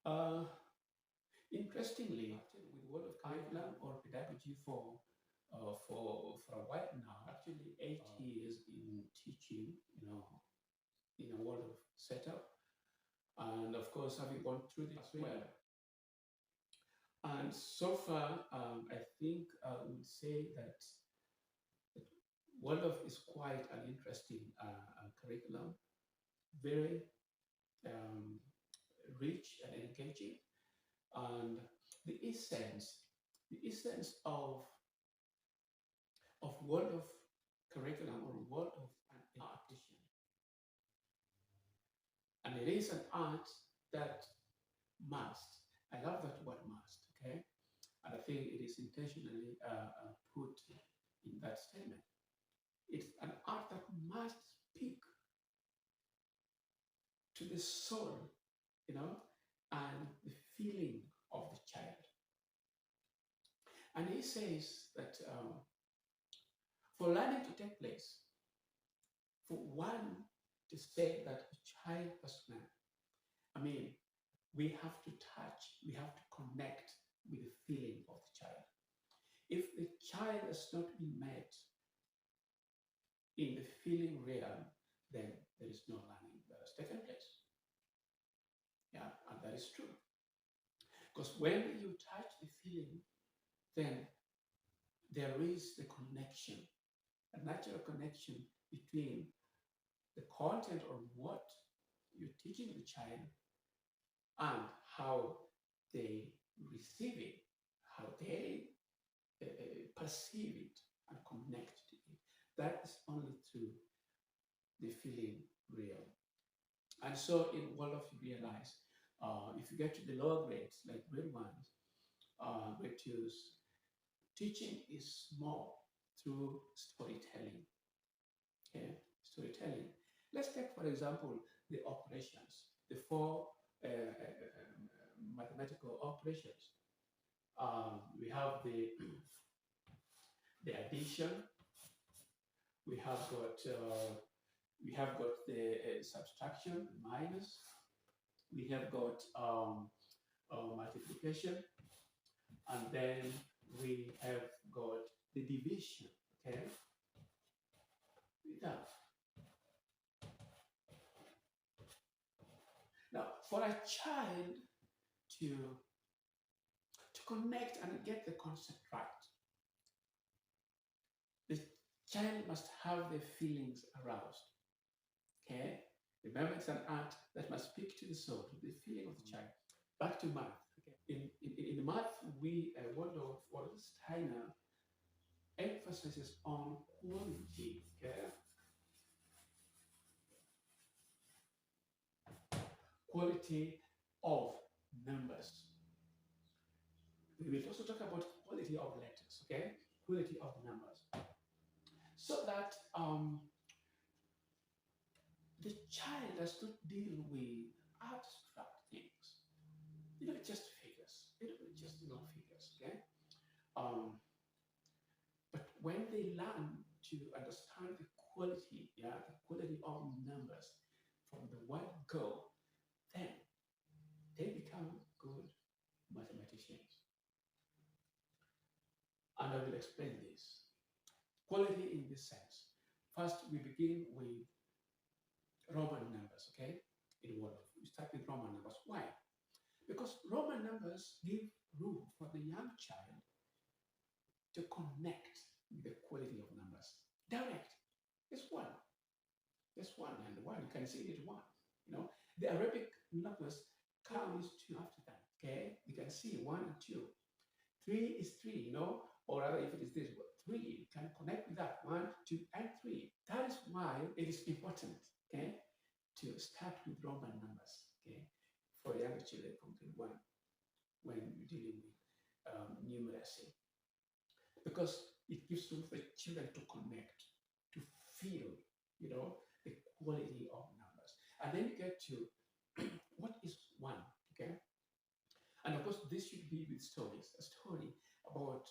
Uh, Interestingly, with World of Curriculum or pedagogy for a while now, actually 8 years in teaching, in a world of setup, and of course having gone through this as well. And so far, I think I would say that Waldorf is quite an interesting curriculum, very um, rich and engaging, and the essence, the essence of Waldorf curriculum or Waldorf an art, and it is an art that must. I love that word must. Okay, and I think it is intentionally put in that statement. It's an art that must speak to the soul, and the feeling of the child. And he says that for learning to take place, for one to say that a child has learned, I mean, we have to touch, we have to connect with the feeling of the child. If the child has not been met in the feeling realm, then there is no learning that has taken place. Yeah, and that is true. Because when you touch the feeling, then there is the connection, a natural connection between the content or what you're teaching the child and how they receive it, how they perceive it and connect to it. That is only through the feeling real. And so in Waldorf, you realize if you get to the lower grades, like grade ones, grade twos, teaching is more through storytelling. Okay, storytelling. Let's take, for example, the operations, the four mathematical operations. We have the addition. We have got the subtraction, minus. We have got multiplication, and then we have got the division. Okay, now, for a child to connect and get the concept right, the child must have the feelings aroused. Okay, remember it's an art that must speak to the soul, to the feeling of the child. Back to math. Okay, in math, we Waldorf or Steiner emphasizes on quality. Okay, quality of numbers. We will also talk about quality of letters. Okay, quality of numbers, so that the child does not deal with abstract things. Just figures. Just figures. Okay. Um, but when they learn to understand the quality, the quality of numbers from the word go, then they become good mathematicians. And I will explain this. Quality in this sense. First, we begin with Roman numbers, okay? In Waldorf, we start with Roman numbers. Why? Because Roman numbers give room for the young child to connect with the quality of numbers. Direct. It's one. It's one, and one, you can see it one. The Arabic numbers comes two after that. Okay, you can see one and two. Three is three, or rather, if it is this, three, you can connect with that. One, two, and three. That is why it is important, okay, to start with Roman numbers, okay, for young children from grade one when you're dealing with numeracy, because it gives room for children to connect, to feel, the quality of numbers. And then you get to what is one, okay? And of course, this should be with stories, a story about